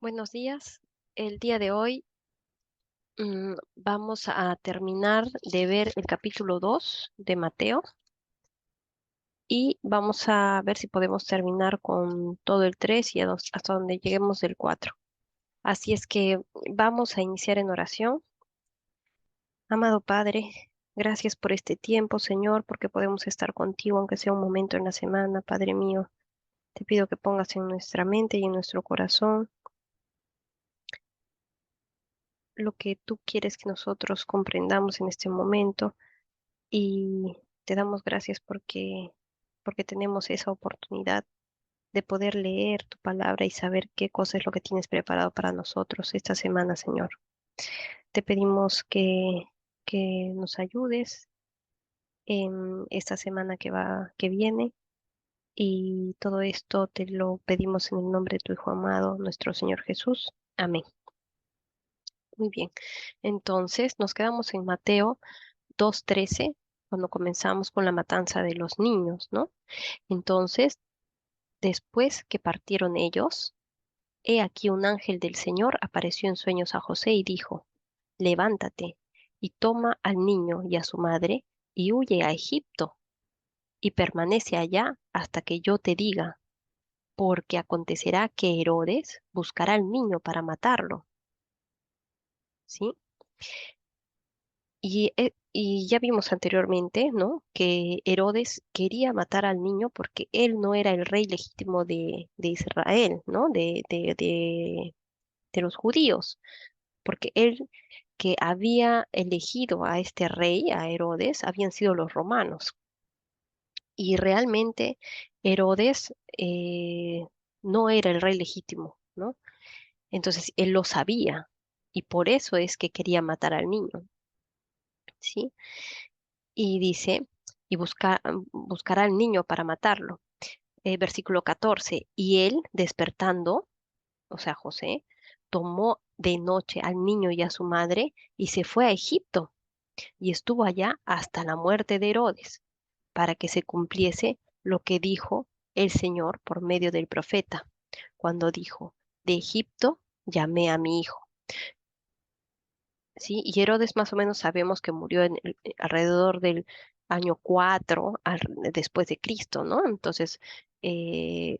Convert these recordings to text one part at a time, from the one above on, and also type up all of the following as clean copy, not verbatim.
Buenos días. El día de hoy vamos a terminar de ver el capítulo 2 de Mateo y vamos a ver si podemos terminar con todo el 3 y hasta donde lleguemos del 4. Así es que vamos a iniciar en oración. Amado Padre, gracias por este tiempo, Señor, porque podemos estar contigo, aunque sea un momento en la semana, Padre mío. Te pido que pongas en nuestra mente y en nuestro corazón lo que tú quieres que nosotros comprendamos en este momento. Y te damos gracias porque tenemos esa oportunidad de poder leer tu palabra y saber qué cosa es lo que tienes preparado para nosotros esta semana, Señor. Te pedimos que nos ayudes en esta semana que viene, y todo esto te lo pedimos en el nombre de tu Hijo amado, nuestro Señor Jesús. Amén. Muy bien. Entonces, nos quedamos en Mateo 2:13, cuando comenzamos con la matanza de los niños, ¿no? Entonces, después que partieron ellos, he aquí un ángel del Señor apareció en sueños a José y dijo: Levántate y toma al niño y a su madre y huye a Egipto y permanece allá hasta que yo te diga, porque acontecerá que Herodes buscará al niño para matarlo, ¿sí? Y ya vimos anteriormente, ¿no? Que Herodes quería matar al niño porque él no era el rey legítimo de Israel, ¿no? De los judíos, porque él que había elegido a este rey, a Herodes, habían sido los romanos. Y realmente Herodes no era el rey legítimo, ¿no? Entonces él lo sabía y por eso es que quería matar al niño, ¿sí? Y dice, y buscará al niño para matarlo. Versículo 14, y él, despertando, o sea, José, tomó de noche al niño y a su madre y se fue a Egipto y estuvo allá hasta la muerte de Herodes, para que se cumpliese lo que dijo el Señor por medio del profeta, cuando dijo: de Egipto llamé a mi hijo. ¿Sí? Y Herodes más o menos sabemos que murió alrededor del año 4 después de Cristo, ¿no? Entonces,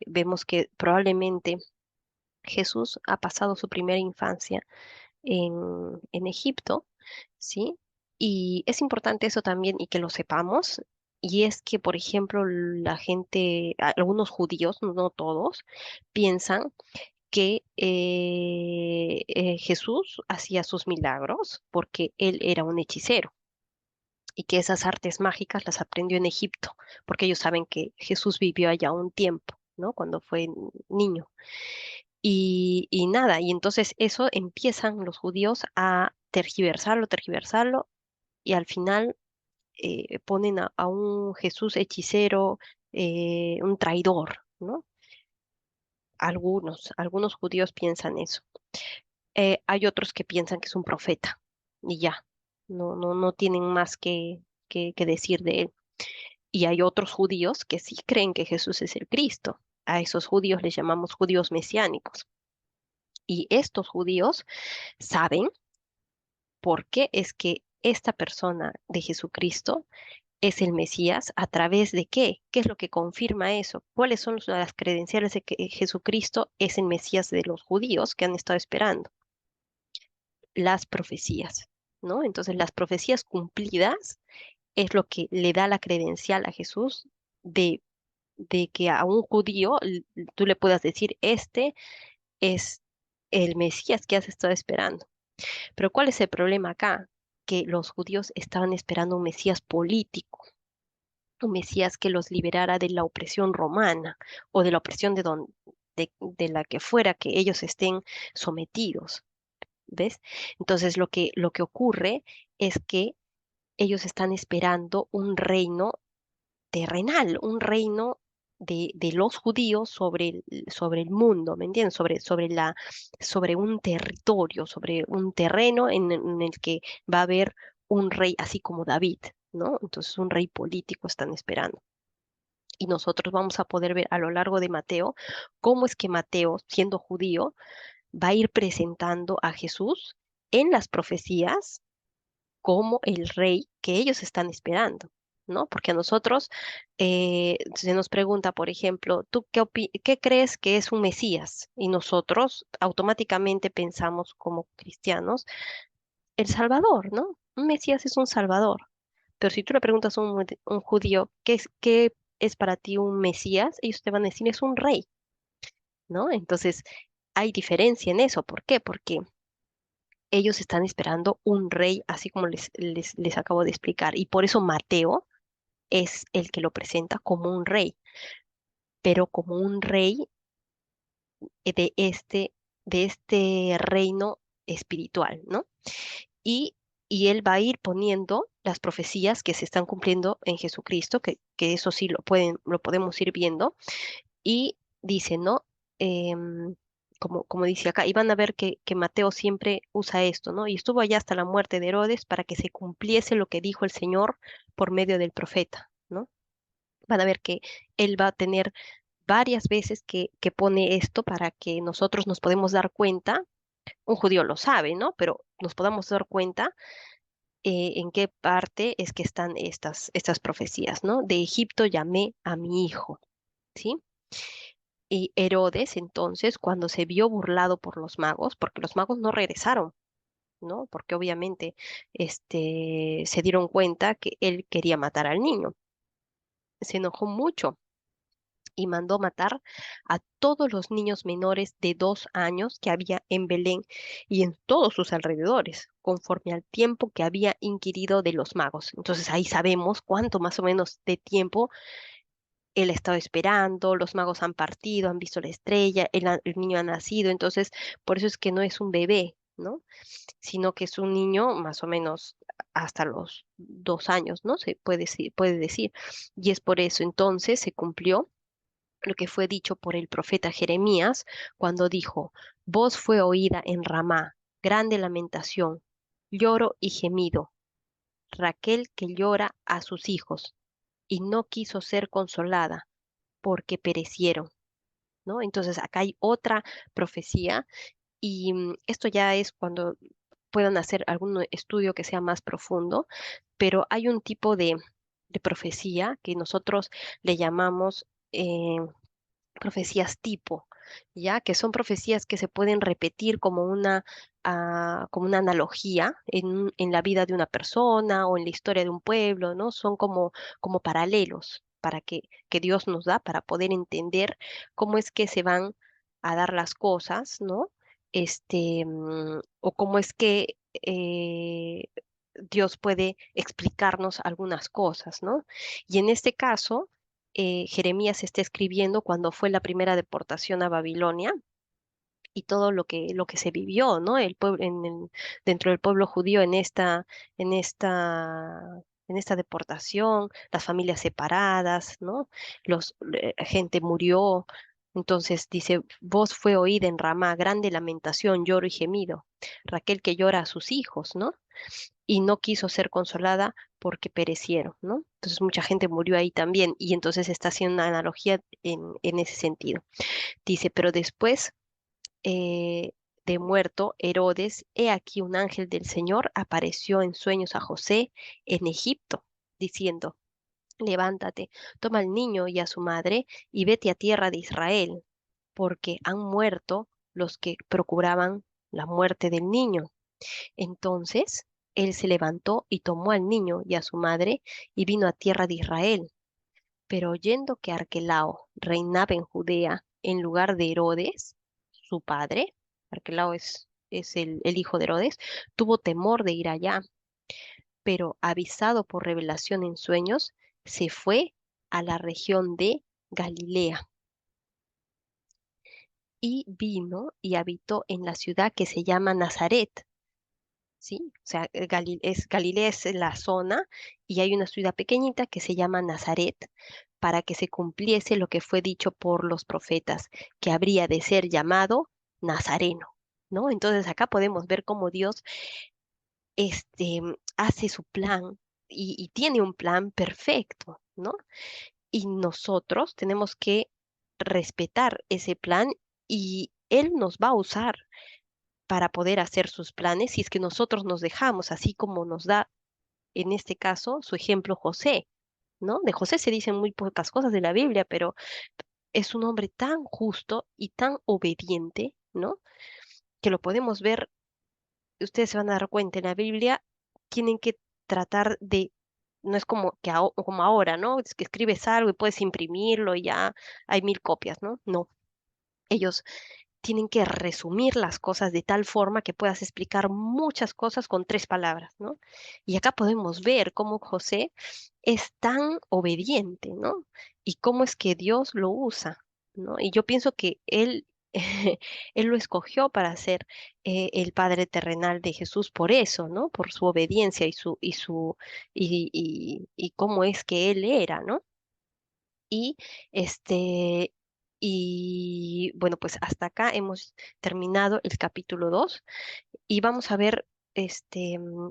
vemos que probablemente Jesús ha pasado su primera infancia en Egipto, ¿sí? Y es importante eso también y que lo sepamos. Y es que, por ejemplo, la gente, algunos judíos, no todos, piensan que Jesús hacía sus milagros porque él era un hechicero y que esas artes mágicas las aprendió en Egipto, porque ellos saben que Jesús vivió allá un tiempo, ¿no? Cuando fue niño. Y nada, y entonces eso empiezan los judíos a tergiversarlo, y al final ponen a un Jesús hechicero, un traidor, ¿no? Algunos judíos piensan eso. Hay otros que piensan que es un profeta y ya, no tienen más que decir de él. Y hay otros judíos que sí creen que Jesús es el Cristo. A esos judíos les llamamos judíos mesiánicos. Y estos judíos saben por qué es que esta persona de Jesucristo es el Mesías. ¿A través de qué? ¿Qué es lo que confirma eso? ¿Cuáles son las credenciales de que Jesucristo es el Mesías de los judíos que han estado esperando? Las profecías, ¿no? Entonces, las profecías cumplidas es lo que le da la credencial a Jesús de, de que a un judío tú le puedas decir: este es el Mesías que has estado esperando. Pero ¿cuál es el problema acá? Que los judíos estaban esperando un Mesías político, un Mesías que los liberara de la opresión romana o de la opresión de la que fuera que ellos estén sometidos. ¿Ves? Entonces lo que ocurre es que ellos están esperando un reino terrenal, un reino de los judíos sobre el mundo, ¿me entiendes? Sobre un territorio, sobre un terreno en el que va a haber un rey así como David, ¿no? Entonces un rey político están esperando. Y nosotros vamos a poder ver a lo largo de Mateo cómo es que Mateo, siendo judío, va a ir presentando a Jesús en las profecías como el rey que ellos están esperando, ¿no? Porque a nosotros se nos pregunta, por ejemplo, ¿tú qué crees que es un Mesías? Y nosotros automáticamente pensamos como cristianos, el Salvador, ¿no? Un Mesías es un Salvador. Pero si tú le preguntas a un judío, qué es para ti un Mesías? Ellos te van a decir, es un rey, ¿no? Entonces, hay diferencia en eso. ¿Por qué? Porque ellos están esperando un rey, así como les acabo de explicar. Y por eso Mateo es el que lo presenta como un rey, pero como un rey de este reino espiritual, ¿no? Y, y él va a ir poniendo las profecías que se están cumpliendo en Jesucristo, que eso sí lo podemos ir viendo, y dice, ¿no? Em, como dice acá, y van a ver que Mateo siempre usa esto, ¿no? Y estuvo allá hasta la muerte de Herodes para que se cumpliese lo que dijo el Señor por medio del profeta, ¿no? Van a ver que él va a tener varias veces que pone esto para que nosotros nos podemos dar cuenta, un judío lo sabe, ¿no? Pero nos podamos dar cuenta en qué parte es que están estas profecías, ¿no? De Egipto llamé a mi hijo, ¿sí? Y Herodes, entonces, cuando se vio burlado por los magos, porque los magos no regresaron, ¿no? Porque obviamente se dieron cuenta que él quería matar al niño. Se enojó mucho y mandó matar a todos los niños menores de 2 años que había en Belén y en todos sus alrededores, conforme al tiempo que había inquirido de los magos. Entonces ahí sabemos cuánto más o menos de tiempo él ha estado esperando, los magos han partido, han visto la estrella, el niño ha nacido, entonces por eso es que no es un bebé, ¿no? Sino que es un niño más o menos hasta los 2 años, ¿no? Se puede decir. Y es por eso entonces se cumplió lo que fue dicho por el profeta Jeremías cuando dijo, voz fue oída en Ramá, grande lamentación, lloro y gemido, Raquel que llora a sus hijos y no quiso ser consolada porque perecieron, ¿no? Entonces acá hay otra profecía y esto ya es cuando puedan hacer algún estudio que sea más profundo, pero hay un tipo de profecía que nosotros le llamamos profecías tipo, ¿ya? Que son profecías que se pueden repetir como una analogía en la vida de una persona o en la historia de un pueblo, ¿no? Son como paralelos para que Dios nos da para poder entender cómo es que se van a dar las cosas, ¿no? O cómo es que Dios puede explicarnos algunas cosas, ¿no? Y en este caso, Jeremías está escribiendo cuando fue la primera deportación a Babilonia y todo lo que se vivió, ¿no? El pueblo, dentro del pueblo judío en esta, en esta deportación, las familias separadas, ¿no? Gente murió. Entonces dice, voz fue oída en Ramá, grande lamentación, lloro y gemido. Raquel que llora a sus hijos, ¿no? Y no quiso ser consolada porque perecieron, ¿no? Entonces mucha gente murió ahí también y entonces está haciendo una analogía en ese sentido. Dice, pero después de muerto Herodes, he aquí un ángel del Señor apareció en sueños a José en Egipto, diciendo, levántate, toma al niño y a su madre y vete a tierra de Israel, porque han muerto los que procuraban la muerte del niño. Entonces él se levantó y tomó al niño y a su madre y vino a tierra de Israel. Pero oyendo que Arquelao reinaba en Judea en lugar de Herodes, su padre, Arquelao es el hijo de Herodes, tuvo temor de ir allá, pero avisado por revelación en sueños, se fue a la región de Galilea y vino y habitó en la ciudad que se llama Nazaret. ¿Sí? O sea, Galilea es la zona y hay una ciudad pequeñita que se llama Nazaret para que se cumpliese lo que fue dicho por los profetas, que habría de ser llamado Nazareno, ¿no? Entonces acá podemos ver cómo Dios hace su plan y tiene un plan perfecto, ¿no? Y nosotros tenemos que respetar ese plan Él nos va a usar para poder hacer sus planes si es que nosotros nos dejamos, así como nos da en este caso su ejemplo José, ¿no? De José se dicen muy pocas cosas de la Biblia, pero es un hombre tan justo y tan obediente, ¿no? Que lo podemos ver, ustedes se van a dar cuenta en la Biblia, tienen que tratar de, no es como que como ahora, ¿no? Es que escribes algo y puedes imprimirlo y ya hay 1000 copias, ¿no? No, ellos tienen que resumir las cosas de tal forma que puedas explicar muchas cosas con 3 palabras, ¿no? Y acá podemos ver cómo José es tan obediente, ¿no? Y cómo es que Dios lo usa, ¿no? Y yo pienso que él, él lo escogió para ser el padre terrenal de Jesús por eso, ¿no? Por su obediencia y cómo es que él era, ¿no? Y este, y bueno, pues hasta acá hemos terminado el capítulo 2 y vamos a ver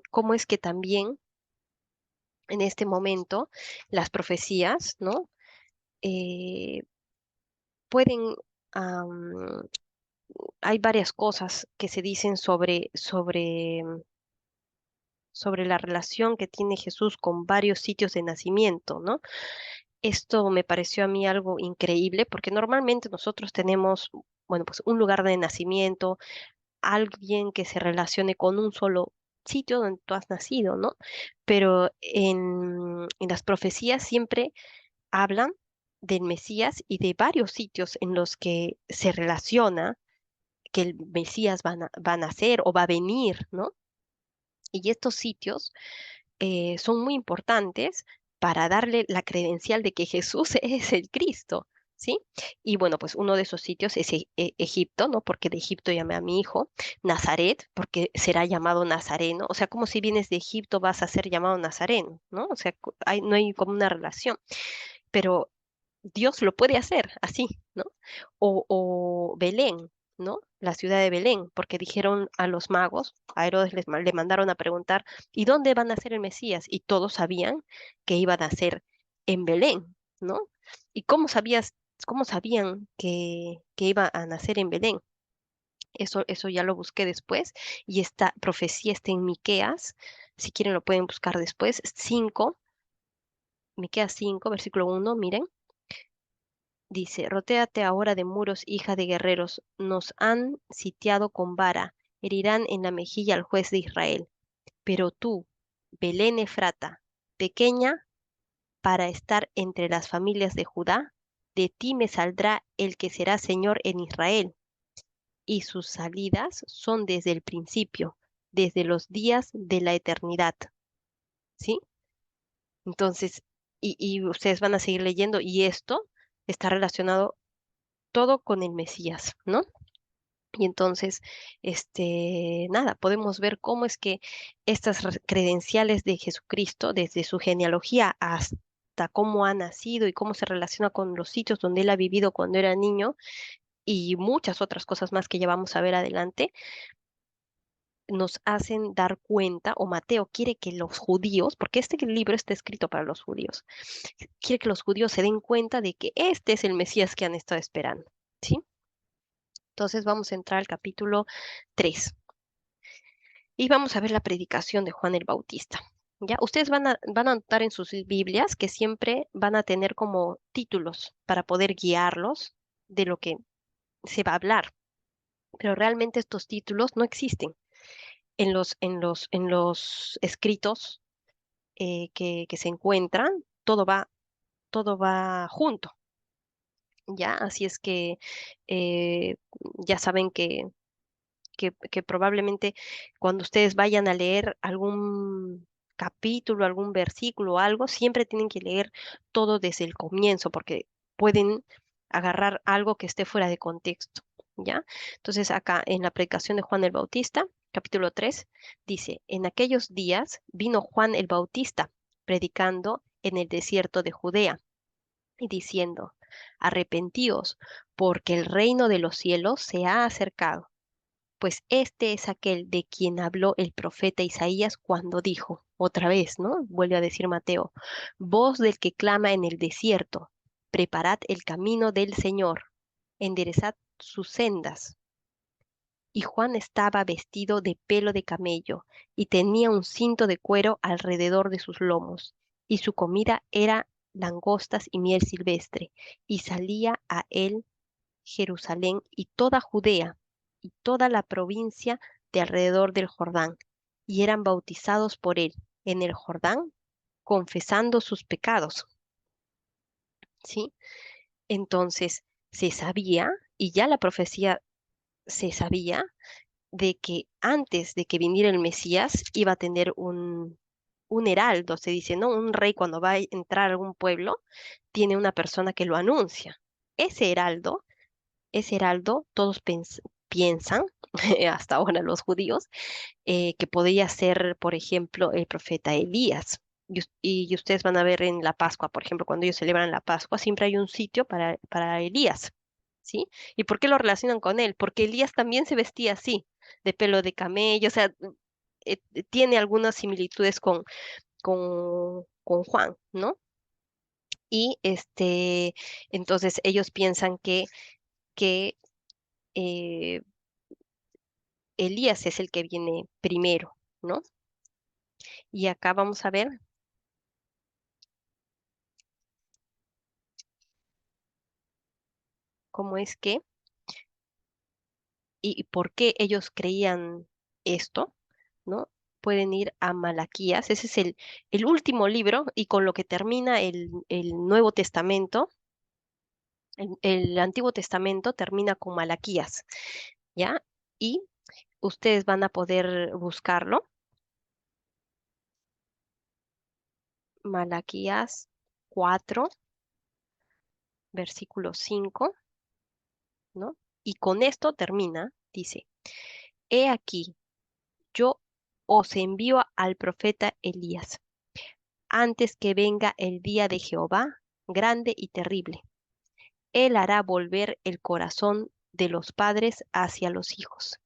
cómo es que también en este momento las profecías, ¿no? Eh, pueden, am, hay varias cosas que se dicen sobre la relación que tiene Jesús con varios sitios de nacimiento, ¿no? Esto me pareció a mí algo increíble porque normalmente nosotros tenemos, bueno, pues un lugar de nacimiento, alguien que se relacione con un solo sitio donde tú has nacido, ¿no? Pero en las profecías siempre hablan del Mesías y de varios sitios en los que se relaciona que el Mesías va a nacer o va a venir, ¿no? Y estos sitios son muy importantes para darle la credencial de que Jesús es el Cristo, ¿sí? Y bueno, pues uno de esos sitios es Egipto, ¿no? Porque de Egipto llamé a mi hijo, Nazaret, porque será llamado Nazareno, o sea, como si vienes de Egipto vas a ser llamado Nazareno, ¿no? O sea, no hay como una relación, pero Dios lo puede hacer así, ¿no? O Belén, ¿no? La ciudad de Belén, porque dijeron a los magos, a Herodes le mandaron a preguntar, ¿y dónde van a nacer el Mesías? Y todos sabían que iba a nacer en Belén, ¿no? ¿Y cómo sabían que iba a nacer en Belén? Eso ya lo busqué después y esta profecía está en Miqueas, si quieren lo pueden buscar después, 5, Miqueas 5, versículo 1, miren. Dice, rotéate ahora de muros, hija de guerreros, nos han sitiado con vara, herirán en la mejilla al juez de Israel. Pero tú, Belén Efrata, pequeña para estar entre las familias de Judá, de ti me saldrá el que será Señor en Israel, y sus salidas son desde el principio, desde los días de la eternidad. ¿Sí? Entonces, y ustedes van a seguir leyendo, y esto está relacionado todo con el Mesías, ¿no? Y entonces, nada, podemos ver cómo es que estas credenciales de Jesucristo, desde su genealogía hasta cómo ha nacido y cómo se relaciona con los sitios donde él ha vivido cuando era niño y muchas otras cosas más que ya vamos a ver adelante, nos hacen dar cuenta, o Mateo quiere que los judíos, porque este libro está escrito para los judíos, quiere que los judíos se den cuenta de que este es el Mesías que han estado esperando, ¿sí? Entonces vamos a entrar al capítulo 3. Y vamos a ver la predicación de Juan el Bautista. ¿Ya? Ustedes van a notar en sus Biblias que siempre van a tener como títulos para poder guiarlos de lo que se va a hablar. Pero realmente estos títulos no existen en los escritos que se encuentran. Todo va junto. ¿Ya? Así es que eh, ya saben que probablemente cuando ustedes vayan a leer algún capítulo, algún versículo o algo, siempre tienen que leer todo desde el comienzo porque pueden agarrar algo que esté fuera de contexto, ¿ya? Entonces acá en la predicación de Juan el Bautista, capítulo 3 dice, en aquellos días vino Juan el Bautista predicando en el desierto de Judea y diciendo, arrepentíos, porque el reino de los cielos se ha acercado. Pues este es aquel de quien habló el profeta Isaías cuando dijo, otra vez, ¿no? Vuelve a decir Mateo, voz del que clama en el desierto, preparad el camino del Señor, enderezad sus sendas. Y Juan estaba vestido de pelo de camello y tenía un cinto de cuero alrededor de sus lomos. Y su comida era langostas y miel silvestre. Y salía a él Jerusalén y toda Judea y toda la provincia de alrededor del Jordán. Y eran bautizados por él en el Jordán, confesando sus pecados. ¿Sí? Entonces se sabía, y ya la profecía se sabía, de que antes de que viniera el Mesías iba a tener un heraldo, se dice, ¿no? Un rey cuando va a entrar a algún pueblo, tiene una persona que lo anuncia. Ese heraldo, ese heraldo, todos piensan, hasta ahora los judíos, que podía ser, por ejemplo, el profeta Elías. Y ustedes van a ver en la Pascua, por ejemplo, cuando ellos celebran la Pascua, siempre hay un sitio para Elías, ¿sí? ¿Y por qué lo relacionan con él? Porque Elías también se vestía así, de pelo de camello, o sea, tiene algunas similitudes con Juan, ¿no? Y entonces ellos piensan que eh, Elías es el que viene primero, ¿no? Y acá vamos a ver cómo es que y por qué ellos creían esto, ¿no? Pueden ir a Malaquías, ese es el último libro y con lo que termina el Nuevo Testamento, el Antiguo Testamento termina con Malaquías, ¿ya? Y ustedes van a poder buscarlo, Malaquías 4, versículo 5, ¿no? Y con esto termina, dice, He aquí, yo os envío al profeta Elías antes que venga el día de Jehová, grande y terrible. Él hará volver el corazón de los padres hacia los hijos,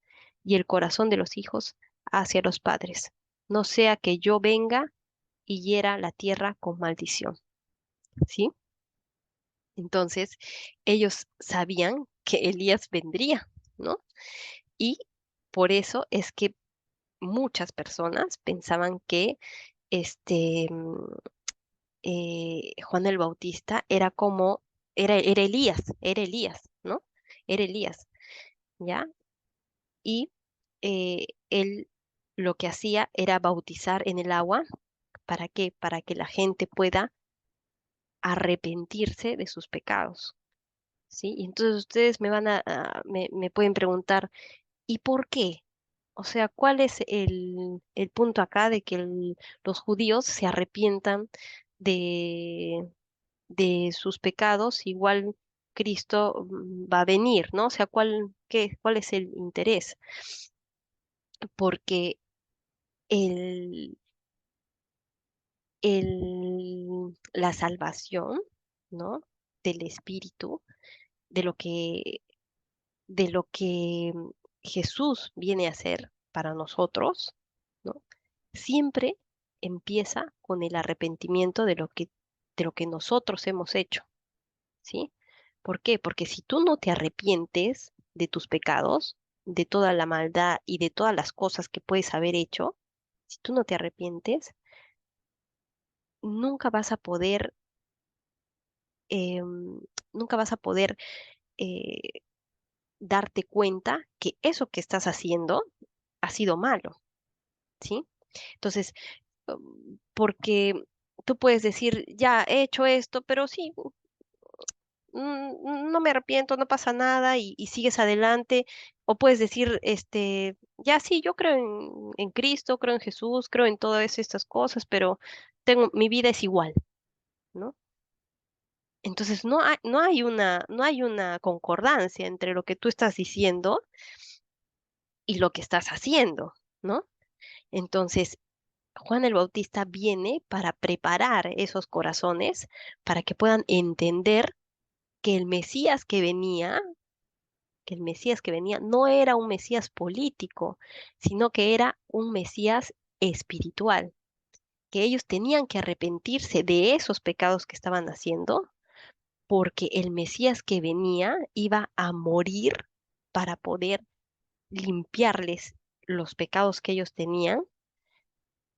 y el corazón de los hijos hacia los padres, no sea que yo venga y hiera la tierra con maldición. ¿Sí? Entonces, ellos sabían que Elías vendría, ¿no? Y por eso es que muchas personas pensaban que este, Juan el Bautista era como, era Elías, ¿no? Era Elías, ¿ya? Y él lo que hacía era bautizar en el agua. ¿Para qué? Para que la gente pueda arrepentirse de sus pecados, ¿sí? Y entonces ustedes me pueden preguntar, ¿y por qué? O sea, ¿cuál es el punto acá de que los judíos se arrepientan de sus pecados, igual Cristo va a venir, ¿no? O sea, ¿cuál es el interés? Porque el, la salvación, ¿no? Del Espíritu, de lo que, de lo que Jesús viene a hacer para nosotros, ¿no? Siempre empieza con el arrepentimiento de lo que nosotros hemos hecho. ¿Sí? ¿Por qué? Porque si tú no te arrepientes de tus pecados, de toda la maldad y de todas las cosas que puedes haber hecho, si tú no te arrepientes, nunca vas a poder, nunca vas a poder eh, darte cuenta que eso que estás haciendo ha sido malo, ¿sí? Entonces, porque tú puedes decir, ya he hecho esto, pero sí, no me arrepiento, no pasa nada y sigues adelante. O puedes decir, ya sí, yo creo en Cristo, creo en Jesús, creo en todas estas cosas, pero mi vida es igual, ¿no? Entonces no hay una concordancia entre lo que tú estás diciendo y lo que estás haciendo, ¿no? Entonces, Juan el Bautista viene para preparar esos corazones para que puedan entender que el Mesías que el Mesías que venía no era un Mesías político, sino que era un Mesías espiritual, que ellos tenían que arrepentirse de esos pecados que estaban haciendo, porque el Mesías que venía iba a morir para poder limpiarles los pecados que ellos tenían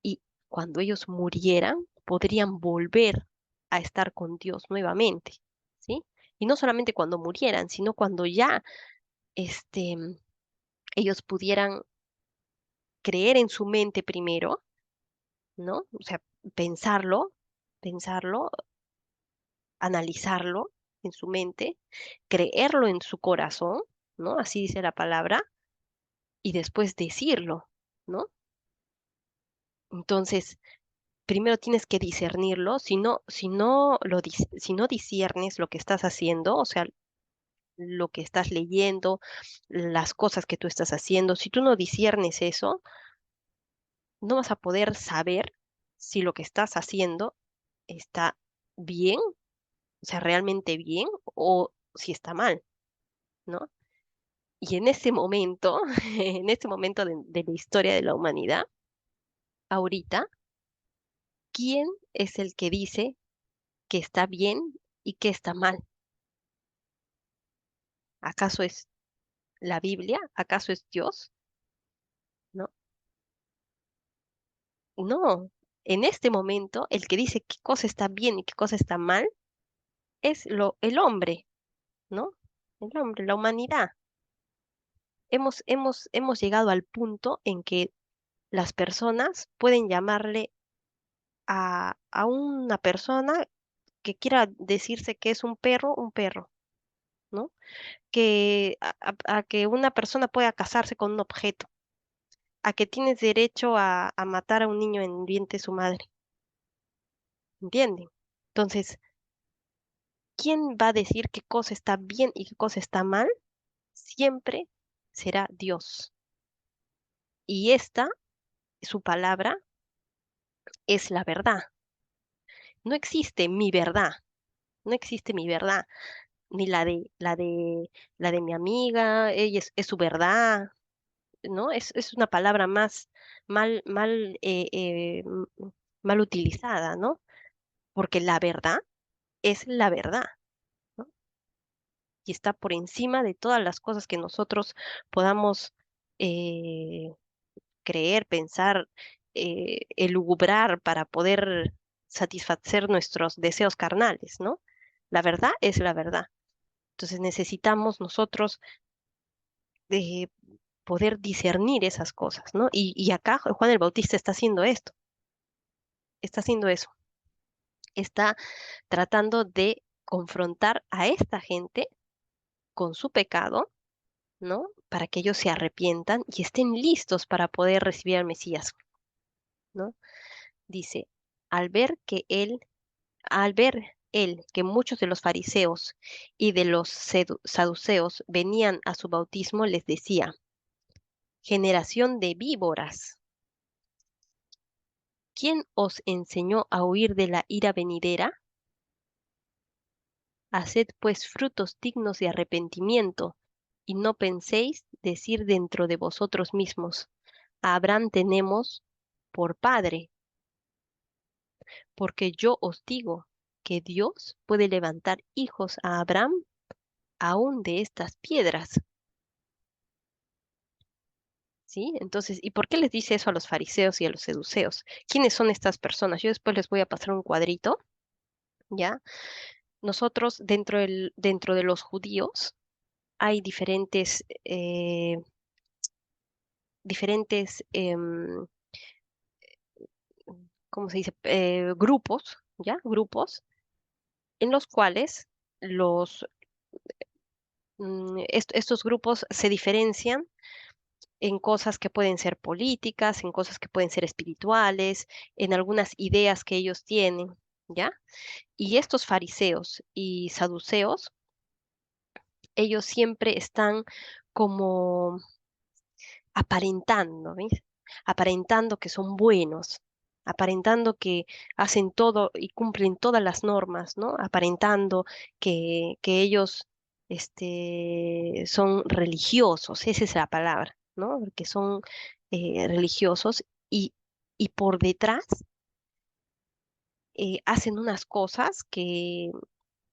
y cuando ellos murieran podrían volver a estar con Dios nuevamente, ¿sí? Y no solamente cuando murieran, sino cuando ya este, ellos pudieran creer en su mente primero, ¿no? O sea, pensarlo, pensarlo, analizarlo en su mente, creerlo en su corazón, ¿no? Así dice la palabra, y después decirlo, ¿no? Entonces, primero tienes que discernirlo, si no disiernes lo que estás haciendo, o sea, lo que estás leyendo, las cosas que tú estás haciendo, si tú no disiernes eso, no vas a poder saber si lo que estás haciendo está bien, o sea, realmente bien, o si está mal, ¿no? Y en ese momento, en este momento de la historia de la humanidad, ahorita, ¿quién es el que dice que está bien y que está mal? ¿Acaso es la Biblia? ¿Acaso es Dios? No, no. En este momento, el que dice qué cosa está bien y qué cosa está mal es el hombre, ¿no? El hombre, la humanidad. Hemos llegado al punto en que las personas pueden llamarle a una persona que quiera decirse que es un perro, ¿no? A que una persona pueda casarse con un objeto, a que tienes derecho a matar a un niño en el vientre de su madre, ¿entienden? Entonces, ¿quién va a decir qué cosa está bien y qué cosa está mal? Siempre será Dios. Y esta, su palabra, es la verdad. No existe mi verdad, no existe mi verdad, ni la de mi amiga, ella es su verdad, ¿no? Es una palabra más mal, mal, mal utilizada, ¿no? Porque la verdad es la verdad, ¿no? Y está por encima de todas las cosas que nosotros podamos eh, creer, pensar, elucubrar para poder satisfacer nuestros deseos carnales, ¿no? La verdad es la verdad. Entonces necesitamos nosotros eh, poder discernir esas cosas, ¿no? Y acá Juan el Bautista está haciendo esto, está haciendo eso, está tratando de confrontar a esta gente con su pecado, ¿no? Para que ellos se arrepientan y estén listos para poder recibir al Mesías, ¿no? Dice, al ver que él, al ver él que muchos de los fariseos y de los saduceos venían a su bautismo, les decía, generación de víboras, ¿quién os enseñó a huir de la ira venidera? Haced pues frutos dignos de arrepentimiento, y no penséis decir dentro de vosotros mismos, a Abraham tenemos por padre, porque yo os digo que Dios puede levantar hijos a Abraham aún de estas piedras. ¿Sí? Entonces, ¿y por qué les dice eso a los fariseos y a los seduceos? ¿Quiénes son estas personas? Yo después les voy a pasar un cuadrito, ¿ya? Nosotros, dentro de los judíos, hay diferentes, ¿cómo se dice? Grupos, ¿ya? Grupos en los cuales estos grupos se diferencian en cosas que pueden ser políticas, en cosas que pueden ser espirituales, en algunas ideas que ellos tienen, ¿ya? Y estos fariseos y saduceos, ellos siempre están como aparentando, ¿ves? Aparentando que son buenos, aparentando que hacen todo y cumplen todas las normas, ¿no? Aparentando que ellos son religiosos, esa es la palabra, ¿no? Que son religiosos y, y por detrás hacen unas cosas que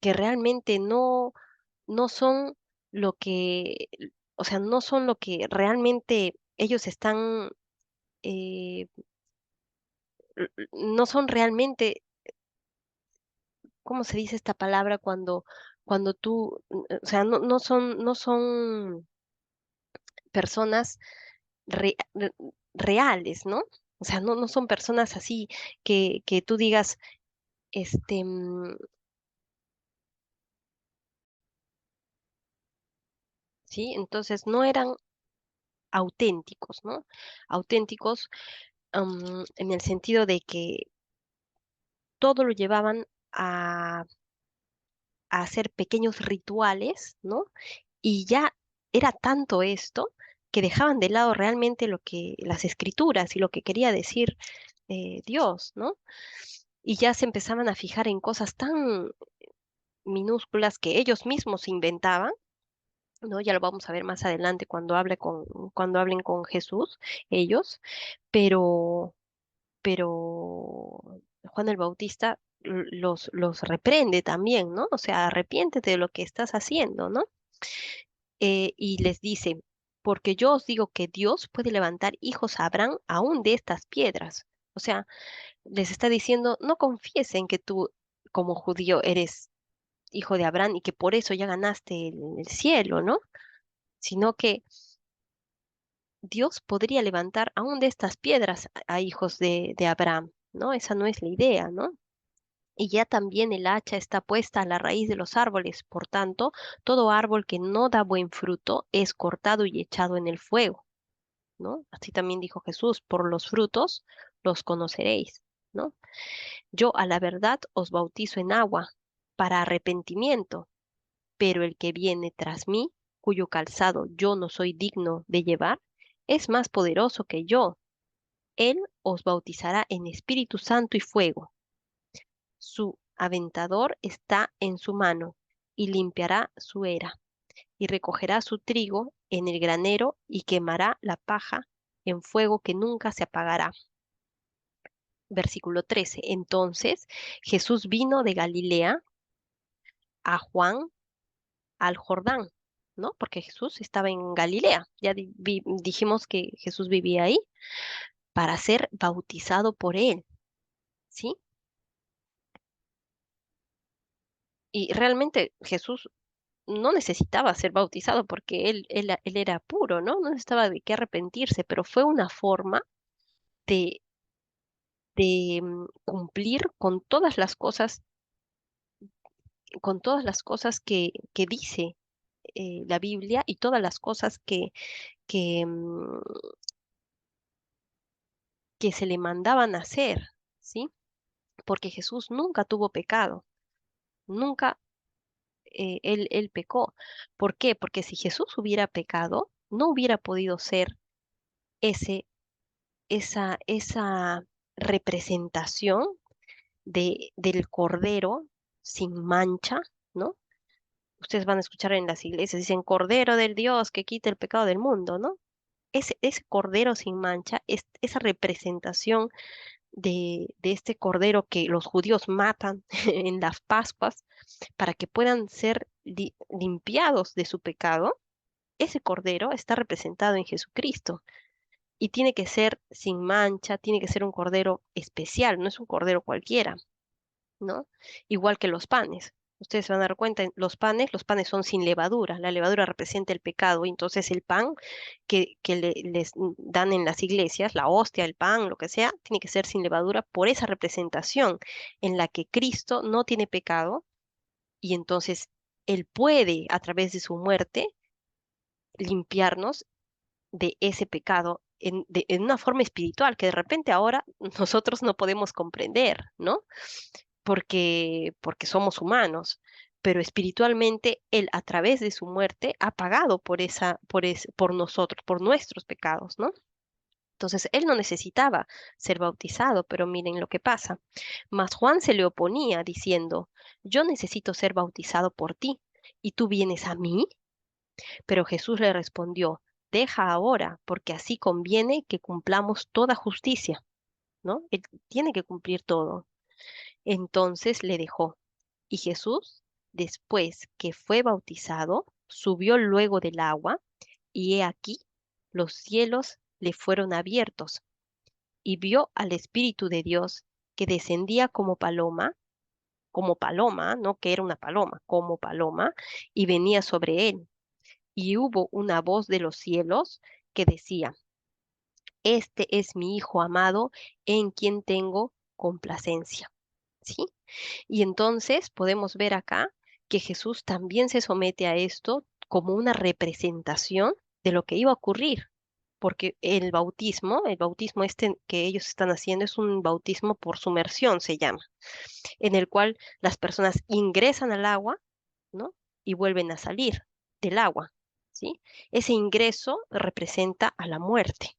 realmente no son lo que, o sea, no son lo que realmente ellos están, eh, no son realmente, ¿cómo se dice esta palabra cuando tú, o sea, no son personas reales, ¿no? O sea, no son personas así que tú digas, este, sí, entonces no eran auténticos, ¿no? Auténticos, en el sentido de que todo lo llevaban a hacer pequeños rituales, ¿no? Y ya era tanto esto que dejaban de lado realmente lo que las escrituras y lo que quería decir Dios, ¿no? Y ya se empezaban a fijar en cosas tan minúsculas que ellos mismos inventaban, ¿no? Ya lo vamos a ver más adelante cuando hablen con Jesús, ellos, pero, pero Juan el Bautista los reprende también, ¿no? O sea, arrepiéntete de lo que estás haciendo, ¿no? Y les dice, porque yo os digo que Dios puede levantar hijos a Abraham aún de estas piedras. O sea, les está diciendo, no confíes en que tú como judío eres hijo de Abraham y que por eso ya ganaste el cielo, ¿no? Sino que Dios podría levantar aún de estas piedras a hijos de Abraham, ¿no? Esa no es la idea, ¿no? Y ya también el hacha está puesta a la raíz de los árboles, por tanto, todo árbol que no da buen fruto es cortado y echado en el fuego, ¿no? Así también dijo Jesús, por los frutos los conoceréis, ¿no? Yo a la verdad os bautizo en agua para arrepentimiento, pero el que viene tras mí, cuyo calzado yo no soy digno de llevar, es más poderoso que yo. Él os bautizará en Espíritu Santo y fuego. Su aventador está en su mano y limpiará su era y recogerá su trigo en el granero y quemará la paja en fuego que nunca se apagará. Versículo 13. Entonces Jesús vino de Galilea a Juan al Jordán, ¿no? Porque Jesús estaba en Galilea. Ya dijimos que Jesús vivía ahí para ser bautizado por él, ¿sí? Y realmente Jesús no necesitaba ser bautizado porque él era puro, ¿no? No necesitaba de qué arrepentirse, pero fue una forma de, de cumplir con todas las cosas que dice la Biblia y todas las cosas que se le mandaban hacer, ¿sí? Porque Jesús nunca tuvo pecado, nunca él pecó. ¿Por qué? Porque si Jesús hubiera pecado, no hubiera podido ser ese, esa representación del Cordero sin mancha, ¿no? Ustedes van a escuchar en las iglesias, dicen Cordero del Dios que quita el pecado del mundo, ¿no? Ese Cordero sin mancha, esa representación de este Cordero que los judíos matan en las Pascuas para que puedan ser limpiados de su pecado, ese Cordero está representado en Jesucristo y tiene que ser sin mancha, tiene que ser un Cordero especial, no es un Cordero cualquiera, ¿no? Igual que los panes. Ustedes se van a dar cuenta, los panes son sin levadura, la levadura representa el pecado, y entonces el pan que les dan en las iglesias, la hostia, el pan, lo que sea, tiene que ser sin levadura por esa representación en la que Cristo no tiene pecado y entonces Él puede, a través de su muerte, limpiarnos de ese pecado en una forma espiritual que de repente ahora nosotros no podemos comprender, ¿no? Porque somos humanos, pero espiritualmente Él a través de su muerte ha pagado por nosotros, por nuestros pecados, ¿no? Entonces Él no necesitaba ser bautizado, pero miren lo que pasa. Mas Juan se le oponía diciendo, yo necesito ser bautizado por ti, ¿y tú vienes a mí? Pero Jesús le respondió, deja ahora, porque así conviene que cumplamos toda justicia, ¿no? Él tiene que cumplir todo. Entonces le dejó. Y Jesús, después que fue bautizado, subió luego del agua, y he aquí, los cielos le fueron abiertos, y vio al Espíritu de Dios que descendía como paloma, no que era una paloma, como paloma, y venía sobre él. Y hubo una voz de los cielos que decía, este es mi Hijo amado en quien tengo complacencia. ¿Sí? Y entonces podemos ver acá que Jesús también se somete a esto como una representación de lo que iba a ocurrir, porque el bautismo este que ellos están haciendo es un bautismo por sumersión, se llama, en el cual las personas ingresan al agua, ¿no? Y vuelven a salir del agua, ¿sí? Ese ingreso representa a la muerte.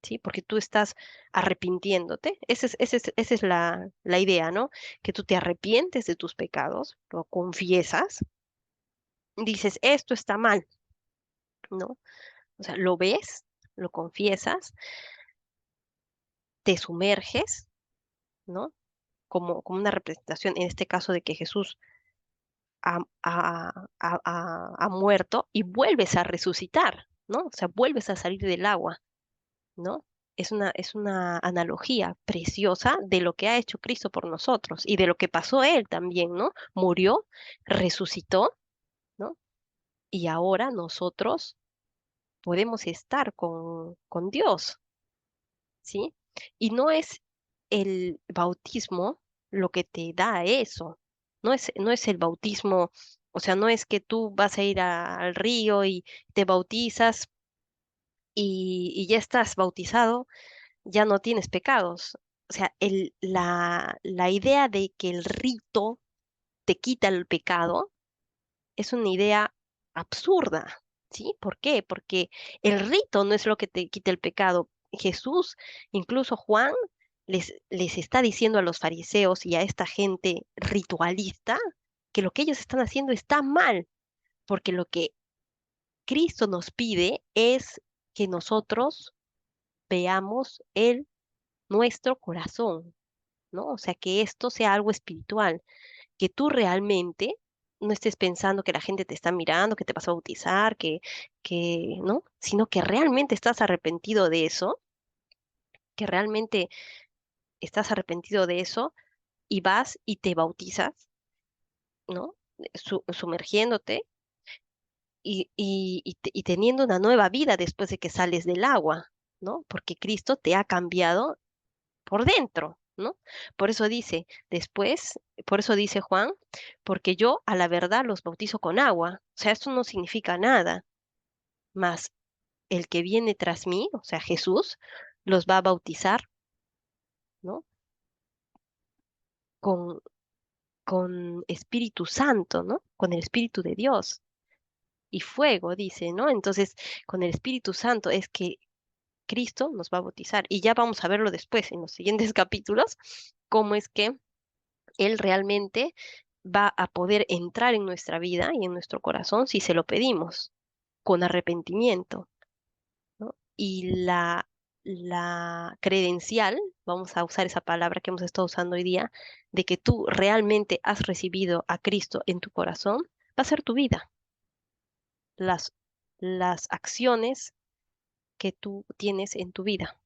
¿Sí? Porque tú estás arrepintiéndote. Esa es la idea, ¿no? Que tú te arrepientes de tus pecados, lo confiesas, dices, esto está mal, ¿no? O sea, lo ves, lo confiesas, te sumerges, ¿no? Como una representación, en este caso, de que Jesús ha muerto y vuelves a resucitar, ¿no? O sea, vuelves a salir del agua. ¿No? Es una analogía preciosa de lo que ha hecho Cristo por nosotros y de lo que pasó Él también, ¿no? Murió, resucitó, ¿no? Y ahora nosotros podemos estar con Dios, ¿sí? Y no es el bautismo lo que te da eso, no es el bautismo, o sea, no es que tú vas a ir al río y te bautizas y ya estás bautizado, ya no tienes pecados. O sea, la idea de que el rito te quita el pecado es una idea absurda, ¿sí? ¿Por qué? Porque el rito no es lo que te quita el pecado. Jesús, incluso Juan, les está diciendo a los fariseos y a esta gente ritualista que lo que ellos están haciendo está mal, porque lo que Cristo nos pide es que nosotros veamos nuestro corazón, ¿no? O sea, que esto sea algo espiritual, que tú realmente no estés pensando que la gente te está mirando, que te vas a bautizar, ¿no? Sino que realmente estás arrepentido de eso, que realmente estás arrepentido de eso y vas y te bautizas, ¿no? Sumergiéndote y teniendo una nueva vida después de que sales del agua, ¿no? Porque Cristo te ha cambiado por dentro, ¿no? Por eso dice, después, por eso dice Juan, porque yo a la verdad los bautizo con agua. O sea, esto no significa nada, más el que viene tras mí, o sea, Jesús, los va a bautizar, ¿no? Con, con Espíritu Santo, ¿no? Con el Espíritu de Dios y fuego, dice, ¿no? Entonces, con el Espíritu Santo es que Cristo nos va a bautizar. Y ya vamos a verlo después, en los siguientes capítulos, cómo es que Él realmente va a poder entrar en nuestra vida y en nuestro corazón si se lo pedimos, con arrepentimiento, ¿no? Y la credencial, vamos a usar esa palabra que hemos estado usando hoy día, de que tú realmente has recibido a Cristo en tu corazón, va a ser tu vida, las, las acciones que tú tienes en tu vida,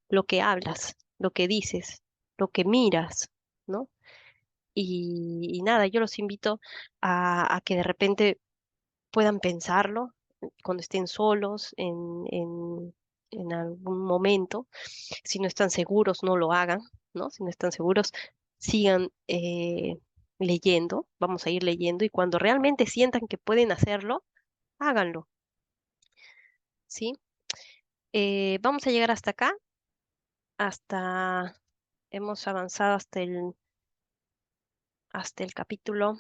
lo que hablas, lo que dices, lo que miras, ¿no? Y nada, yo los invito a que de repente puedan pensarlo cuando estén solos en algún momento. Si no están seguros, no lo hagan, ¿no? Si no están seguros, sigan leyendo, vamos a ir leyendo y cuando realmente sientan que pueden hacerlo, háganlo, ¿sí? Vamos a llegar hasta acá, hasta, hemos avanzado hasta el capítulo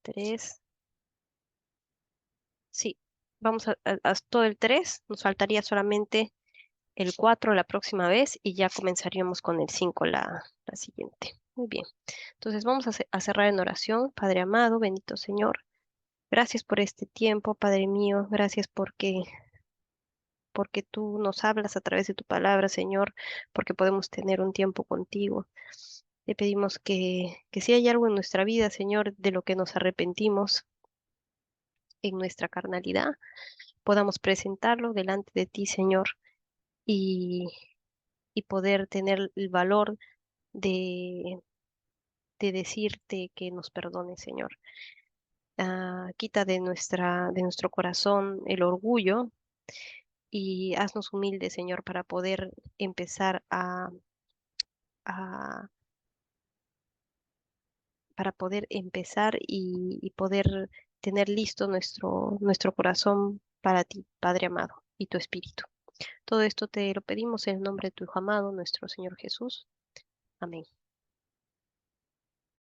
3. Sí, vamos a todo el 3. Nos faltaría solamente el 4 la próxima vez y ya comenzaríamos con el 5 la siguiente. Muy bien. Entonces vamos a cerrar en oración. Padre amado, bendito Señor, gracias por este tiempo, Padre mío. Gracias porque tú nos hablas a través de tu palabra, Señor, porque podemos tener un tiempo contigo. Te pedimos que si hay algo en nuestra vida, Señor, de lo que nos arrepentimos, en nuestra carnalidad, podamos presentarlo delante de ti, Señor, y, y poder tener el valor de, de decirte que nos perdone, Señor. Quita de nuestro corazón el orgullo y haznos humildes, Señor, para poder empezar a- para poder empezar y poder tener listo nuestro corazón para ti, Padre amado, y tu Espíritu. Todo esto te lo pedimos en el nombre de tu Hijo amado, nuestro Señor Jesús. Amén.